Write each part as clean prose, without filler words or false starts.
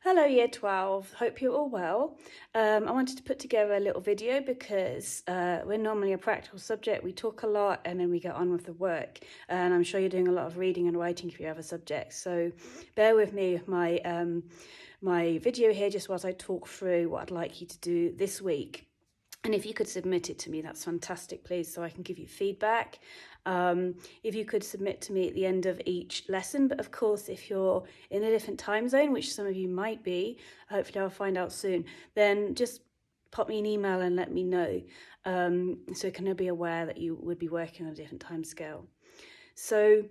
Hello Year 12, hope you're all well. I wanted to put together a little video because we're normally a practical subject, we talk a lot and then we get on with the work, and I'm sure you're doing a lot of reading and writing for your other subjects, so bear with me with my video here just whilst I talk through what I'd like you to do this week. And if you could submit it to me, that's fantastic, please, so I can give you feedback. If you could submit to me at the end of each lesson, but of course, if you're in a different time zone, which some of you might be, hopefully I'll find out soon, then just pop me an email and let me know, so I can be aware that you would be working on a different time scale. So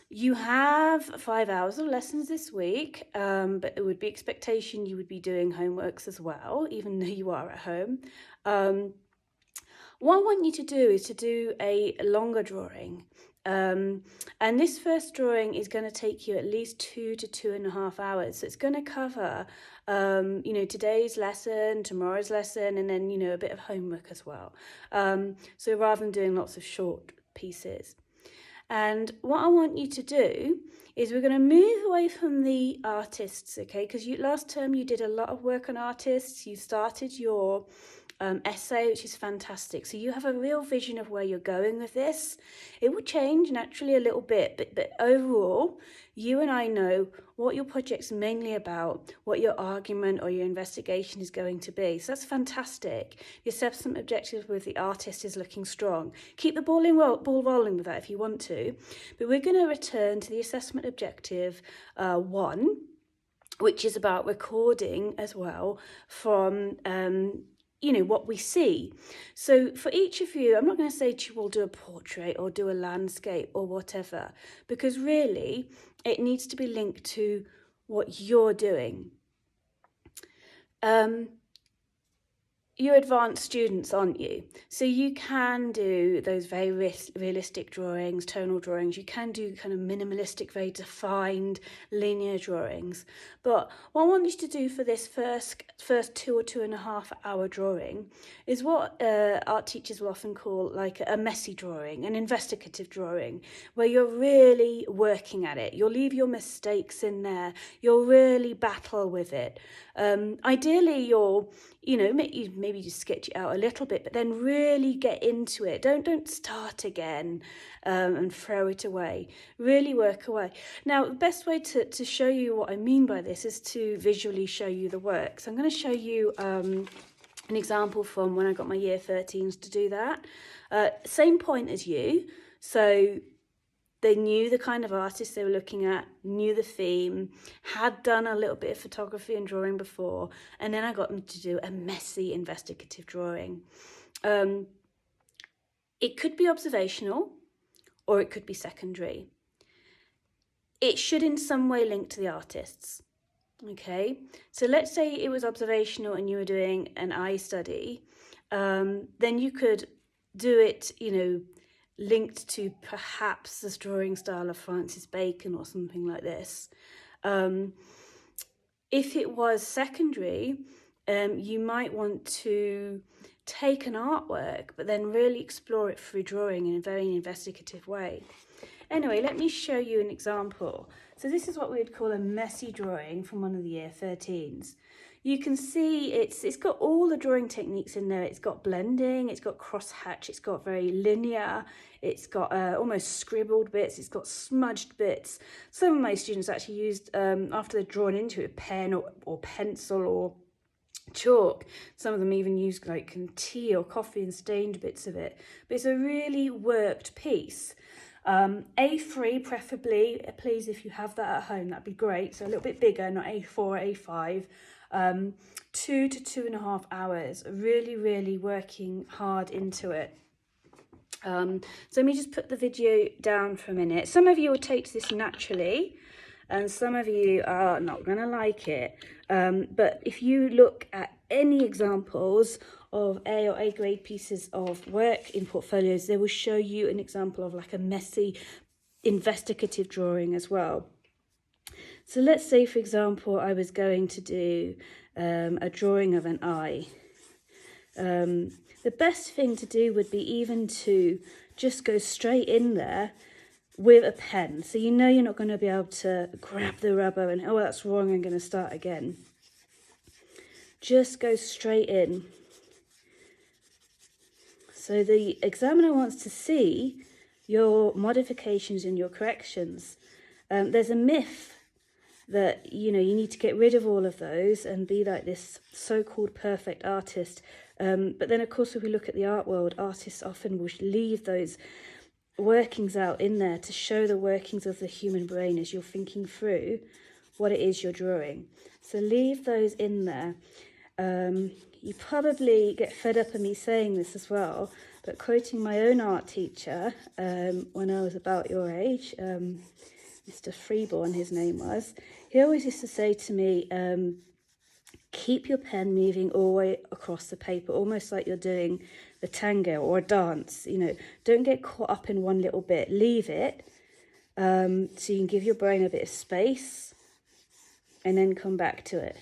you have 5 hours of lessons this week, but it would be expectation you would be doing homeworks as well, even though you are at home. What I want you to do is to do a longer drawing. And this first drawing is going to take you at least 2 to 2.5 hours. So it's going to cover, today's lesson, tomorrow's lesson, and then, a bit of homework as well. So rather than doing lots of short pieces. And what I want you to do is we're going to move away from the artists, okay? Because last term you did a lot of work on artists. You started your essay, which is fantastic. So you have a real vision of where you're going with this. It will change naturally a little bit, but overall, you and I know what your project's mainly about, what your argument or your investigation is going to be. So that's fantastic. The assessment objective with the artist is looking strong. Keep the ball rolling with that if you want to. But we're going to return to the assessment objective 1, which is about recording as well from what we see. So for each of you, I'm not going to say to you all do a portrait or do a landscape or whatever, because really it needs to be linked to what you're doing. You're advanced students, aren't you? So you can do those very realistic drawings, tonal drawings. You can do kind of minimalistic, very defined, linear drawings. But what I want you to do for this first 2 or 2.5 hour drawing is what art teachers will often call like a messy drawing, an investigative drawing, where you're really working at it. You'll leave your mistakes in there. You'll really battle with it. Ideally, you'll maybe just sketch it out a little bit, but then really get into it. Don't start again and throw it away. Really work away. Now, the best way to show you what I mean by this is to visually show you the work. So I'm going to show you an example from when I got my year 13s to do that. Same point as you. So they knew the kind of artist they were looking at, knew the theme, had done a little bit of photography and drawing before, and then I got them to do a messy investigative drawing. It could be observational, or it could be secondary. It should in some way link to the artists, okay? So let's say it was observational and you were doing an eye study, then you could do it, linked to perhaps the drawing style of Francis Bacon or something like this. If it was secondary, you might want to take an artwork, but then really explore it through drawing in a very investigative way. Anyway, let me show you an example. So this is what we would call a messy drawing from one of the year 13s. You can see it's got all the drawing techniques in there. It's got blending, it's got crosshatch, it's got very linear, it's got almost scribbled bits, it's got smudged bits. Some of my students actually used, after they're drawn into it, a pen or pencil or chalk. Some of them even used like tea or coffee and stained bits of it. But it's a really worked piece. A3 preferably, please, if you have that at home, that'd be great. So a little bit bigger, not A4, A5. 2 to 2.5 hours, really working hard into it. So let me just put the video down for a minute. Some of you will take to this naturally, and some of you are not going to like it. But if you look at any examples of A or A grade pieces of work in portfolios, they will show you an example of like a messy investigative drawing as well. So let's say, for example, I was going to do a drawing of an eye. The best thing to do would be even to just go straight in there with a pen. So you're not going to be able to grab the rubber and, oh, that's wrong, I'm going to start again. just go straight in. So the examiner wants to see your modifications and your corrections. There's a myth that, you need to get rid of all of those and be like this so-called perfect artist. But then, of course, if we look at the art world, artists often will leave those workings out in there to show the workings of the human brain as you're thinking through what it is you're drawing. So leave those in there. You probably get fed up of me saying this as well, but quoting my own art teacher when I was about your age, Mr. Freeborn, his name was, he always used to say to me, keep your pen moving all the way across the paper, almost like you're doing the tango or a dance. Don't get caught up in one little bit. Leave it so you can give your brain a bit of space and then come back to it.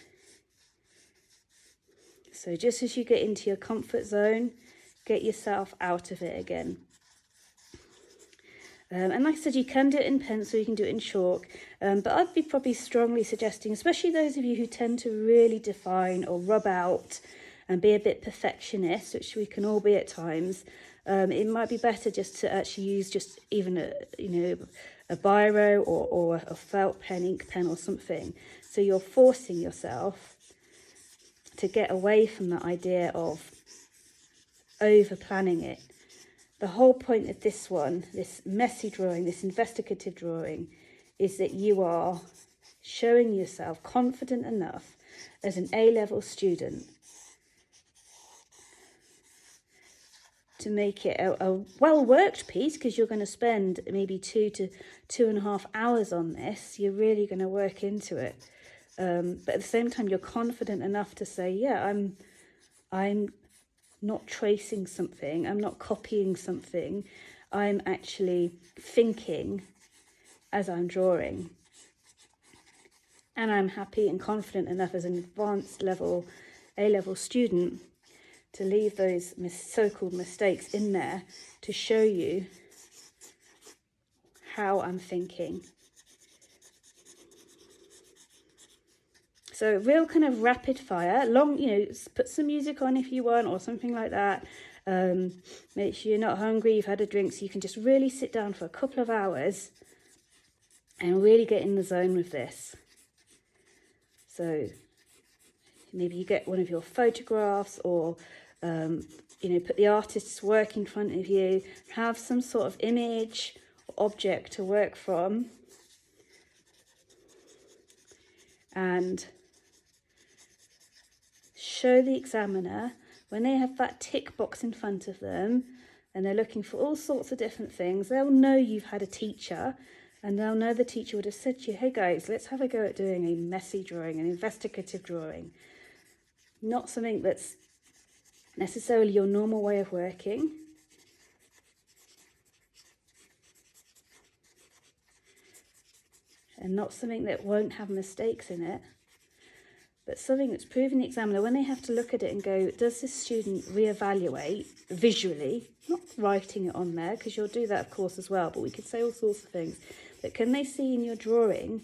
So just as you get into your comfort zone, get yourself out of it again. And like I said, you can do it in pencil, you can do it in chalk, but I'd be probably strongly suggesting, especially those of you who tend to really define or rub out and be a bit perfectionist, which we can all be at times, it might be better just to actually use just even a biro or a felt pen, ink pen or something. So you're forcing yourself to get away from that idea of over planning it. The whole point of this one, this messy drawing, this investigative drawing, is that you are showing yourself confident enough as an A-level student to make it a well-worked piece, because you're going to spend maybe 2 to 2.5 hours on this. You're really going to work into it. But at the same time, you're confident enough to say, yeah, I'm not tracing something, I'm not copying something, I'm actually thinking as I'm drawing. And I'm happy and confident enough as an advanced level, A-level student, to leave those so-called mistakes in there to show you how I'm thinking. So real kind of rapid fire, long, put some music on if you want or something like that. Make sure you're not hungry, you've had a drink, so you can just really sit down for a couple of hours and really get in the zone with this. So maybe you get one of your photographs or, put the artist's work in front of you, have some sort of image or object to work from. And show the examiner, when they have that tick box in front of them and they're looking for all sorts of different things, they'll know you've had a teacher, and they'll know the teacher would have said to you, hey guys, let's have a go at doing a messy drawing, an investigative drawing. Not something that's necessarily your normal way of working. And not something that won't have mistakes in it. But something that's proving the examiner, when they have to look at it and go, does this student reevaluate visually, not writing it on there, because you'll do that, of course, as well, but we could say all sorts of things. But can they see in your drawing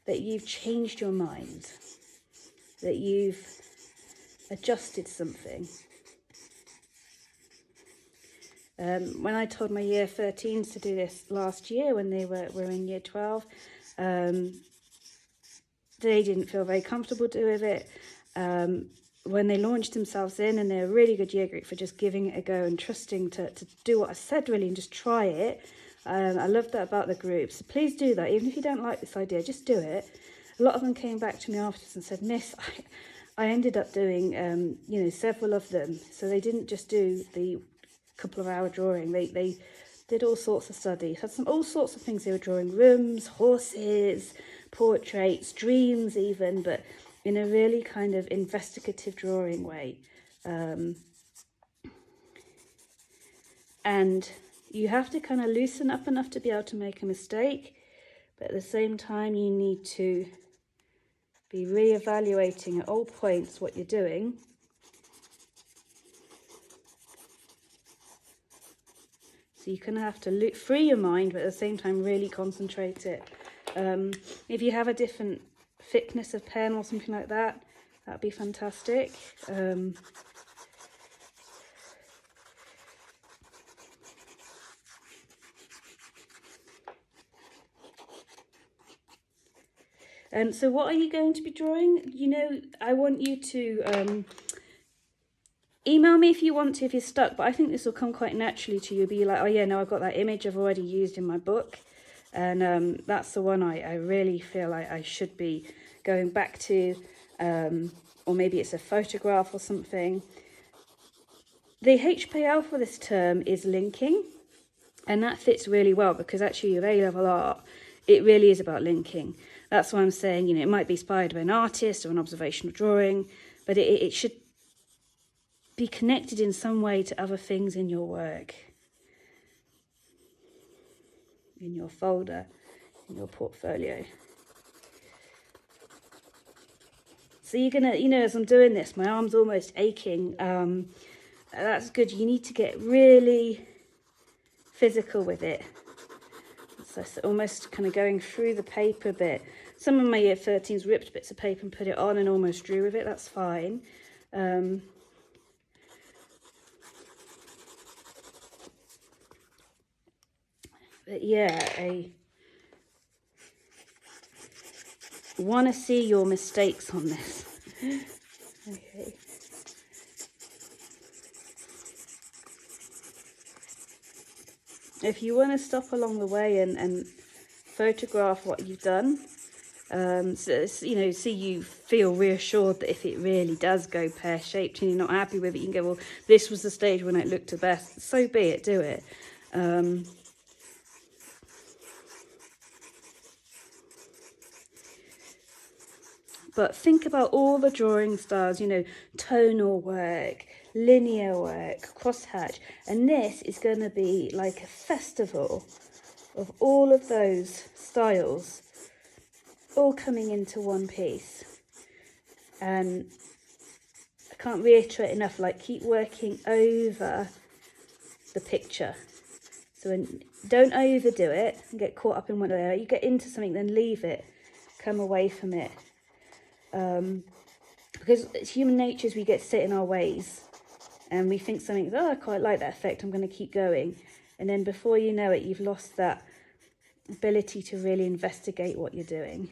that you've changed your mind, that you've adjusted something? When I told my year 13s to do this last year, when they were in year 12, they didn't feel very comfortable doing it. When they launched themselves in, and they're a really good year group for just giving it a go and trusting to do what I said really and just try it. I love that about the group. So please do that. Even if you don't like this idea, just do it. A lot of them came back to me afterwards and said, Miss, I ended up doing, several of them. So they didn't just do the couple of hour drawing. They did all sorts of studies, had all sorts of things. They were drawing rooms, horses, portraits, dreams even, but in a really kind of investigative drawing way. And you have to kind of loosen up enough to be able to make a mistake, but at the same time you need to be re-evaluating at all points what you're doing. So you kind of have to free your mind, but at the same time really concentrate it. If you have a different thickness of pen or something like that, That'd be fantastic. So what are you going to be drawing? You know, I want you to email me if you want to, if you're stuck, but I think this will come quite naturally to you. You'll be like, oh yeah, no, I've got that image I've already used in my book. And that's the one I really feel like I should be going back to, or maybe it's a photograph or something. The HPL for this term is linking, and that fits really well because actually with A-level art, it really is about linking. That's why I'm saying, you know, it might be inspired by an artist or an observational drawing, but it should be connected in some way to other things in your work, in your folder, in your portfolio. So you're gonna, you know, as I'm doing this, my arm's almost aching. That's good. You need to get really physical with it. So it's almost kind of going through the paper a bit. Some of my year 13s ripped bits of paper and put it on and almost drew with it. That's fine. But yeah, I want to see your mistakes on this. Okay. If you want to stop along the way and photograph what you've done, so you know, so you feel reassured that if it really does go pear-shaped and you're not happy with it, you can go, well, this was the stage when it looked the best. So be it, do it. But think about all the drawing styles, you know, tonal work, linear work, crosshatch, and this is going to be like a festival of all of those styles all coming into one piece. And I can't reiterate enough, like, keep working over the picture. So don't overdo it and get caught up in one layer. You get into something, then leave it, come away from it. Because it's human nature is we get set in our ways and we think something, oh, I quite like that effect, I'm going to keep going. And then before you know it, you've lost that ability to really investigate what you're doing.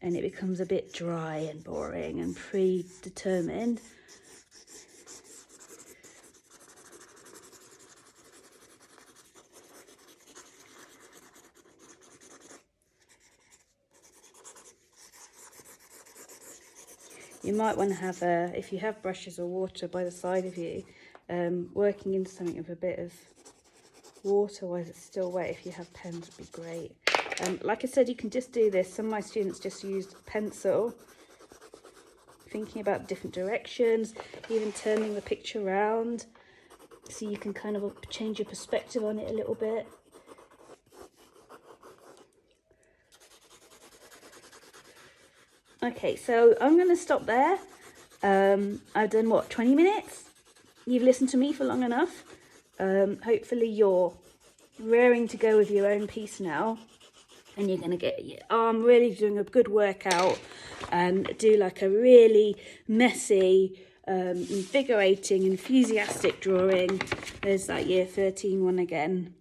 And it becomes a bit dry and boring and predetermined. You might want to have, if you have brushes or water by the side of you, working into something with a bit of water while it's still wet. If you have pens, would be great. Like I said, you can just do this. Some of my students just used pencil, thinking about different directions, even turning the picture around, so you can kind of change your perspective on it a little bit. Okay, so I'm going to stop there. I've done, what, 20 minutes? You've listened to me for long enough. Hopefully you're raring to go with your own piece now. And you're going to get your arm really doing a good workout and do like a really messy, invigorating, enthusiastic drawing. There's that year 13 one again.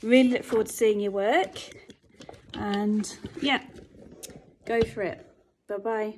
Really look forward to seeing your work. And yeah, go for it. Bye-bye.